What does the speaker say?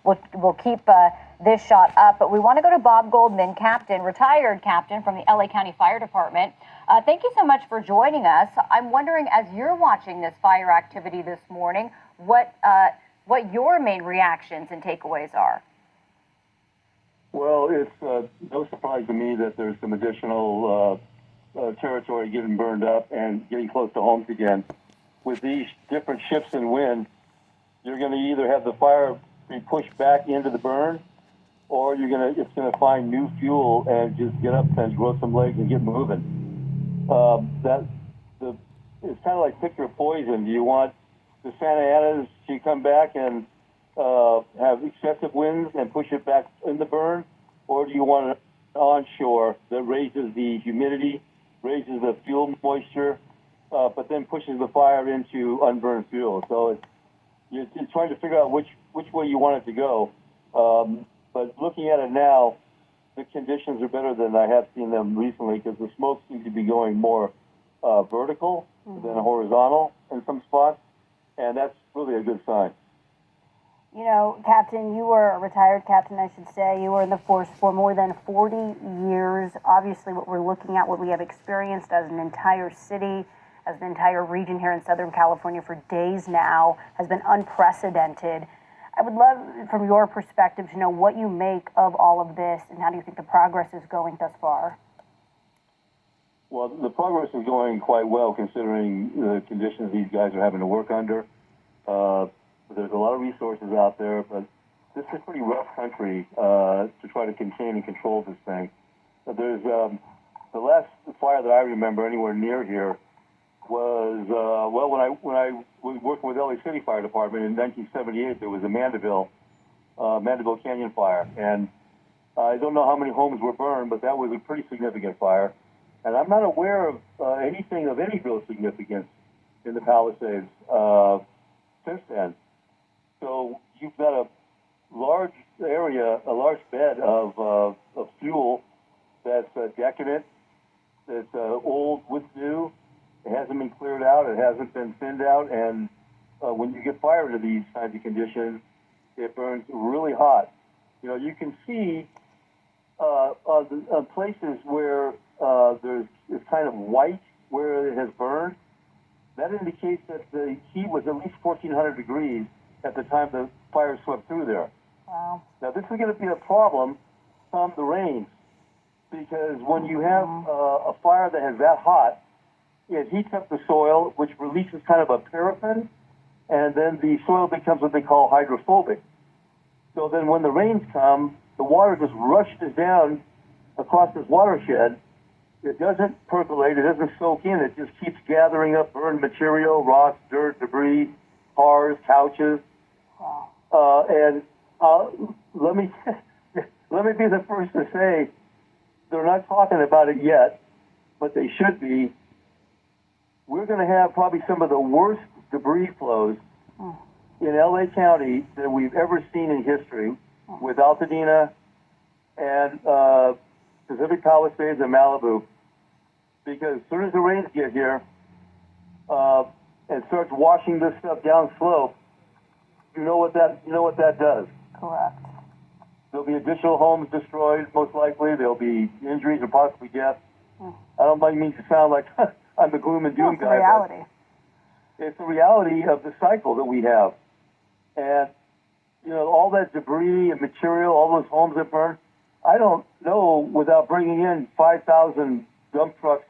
we'll keep this shot up. But we want to go to Bob Goldman, retired captain from the LA County Fire Department. Thank you so much for joining us. I'm wondering, as you're watching this fire activity this morning, what your main reactions and takeaways are. Well, it's no surprise to me that there's some additional territory getting burned up and getting close to homes again. With these different shifts in wind, you're going to either have the fire be pushed back into the burn, or it's going to find new fuel and just get up and grow some legs and get moving. It's kind of like pick your poison. Do you want the Santa Anas to come back and have excessive winds and push it back in the burn, or do you want an onshore that raises the humidity, raises the fuel moisture, but then pushes the fire into unburned fuel? So you're trying to figure out which way you want it to go. But looking at it now, the conditions are better than I have seen them recently, because the smoke seems to be going more vertical than horizontal in some spots, and that's really a good sign. You know, Captain, you were a retired captain, I should say. You were in the force for more than 40 years. Obviously, what we're looking at, what we have experienced as an entire city, as an entire region here in Southern California for days now, has been unprecedented. I would love, from your perspective, to know what you make of all of this, and how do you think the progress is going thus far? Well, the progress is going quite well, considering the conditions these guys are having to work under. There's a lot of resources out there, but this is pretty rough country to try to contain and control this thing. There's the last fire that I remember anywhere near here was when I was working with LA City Fire Department in 1978. There was a Mandeville Canyon fire, and I don't know how many homes were burned, but that was a pretty significant fire. And I'm not aware of anything of any real significance in the Palisades since then. So you've got a large area, a large bed of fuel that's decadent, that's old with new. It hasn't been cleared out. It hasn't been thinned out. And when you get fire into these kinds of conditions, it burns really hot. You know, you can see on places where it's kind of white where it has burned. That indicates that the heat was at least 1,400 degrees at the time the fire swept through there. Wow. Now, this is going to be a problem from the rains, because when you have a fire that is that hot, it heats up the soil, which releases kind of a paraffin, and then the soil becomes what they call hydrophobic. So then when the rains come, the water just rushes down across this watershed. It doesn't percolate, it doesn't soak in, it just keeps gathering up burned material, rocks, dirt, debris, cars, couches. Wow. Let me be the first to say, they're not talking about it yet, but they should be. We're going to have probably some of the worst debris flows in LA County that we've ever seen in history, with Altadena and Pacific Palisades and Malibu. Because as soon as the rains get here and starts washing this stuff down slope, you know what that does. Correct. There'll be additional homes destroyed, most likely. There'll be injuries or possibly death. I don't mean to sound like I'm the gloom and doom guy. It's reality. It's the reality of the cycle that we have. And, you know, all that debris and material, all those homes that burn, I don't know, without bringing in 5,000 dump trucks